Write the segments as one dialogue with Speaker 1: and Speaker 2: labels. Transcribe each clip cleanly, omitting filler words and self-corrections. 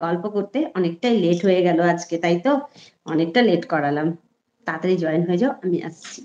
Speaker 1: গল্প করতে অনেকটাই লেট হয়ে গেল আজকে, তাই তো? অনেকটা লেট করালাম। তাড়াতাড়ি জয়েন হয়ে যাও, আমি আসছি।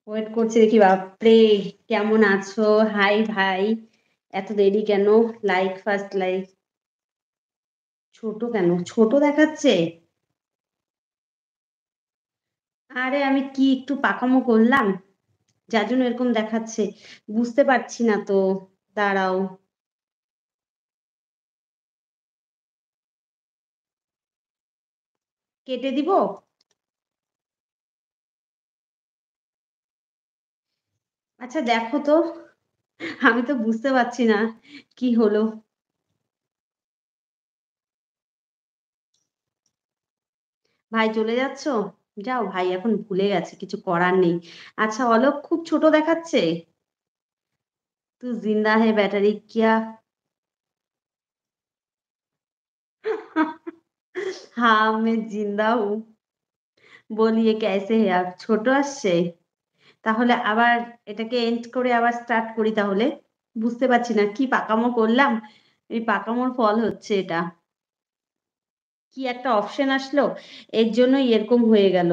Speaker 1: ওয়েট করছি দেখি, বাপরে! কেমন আছো? হাই ভাই। এত দেরি কেন? Like, first like. ছোট কেন? ছোট দেখাচ্ছে? আরে আমি কি একটু পাকামো করলাম? যার জন্য এরকম দেখাচ্ছে। বুঝতে পারছি না তো। দাঁড়াও। কেটে দিব? আচ্ছা দেখো তো। আমি তো বুঝতে পারছি না কি হলো। ভাই চলে যাচ্ছ? যাও ভাই, এখন ভুলে গেছে, কিছু করার নেই। আচ্ছা অলোক, খুব ছোট দেখাচ্ছে। तू जिंदा है बैटरी क्या? हाँ मैं जिंदा हूँ। বলিয়ে कैसे है आप? ছোট আসছে? তাহলে আবার এটাকে এন্ড করে আবার স্টার্ট করি তাহলে। বুঝতে পারছি না কি পাকামো করলাম। এই পাকামোর ফল হচ্ছে এটা। কি একটা অপশন আসলো, এর জন্যই এরকম হয়ে গেল।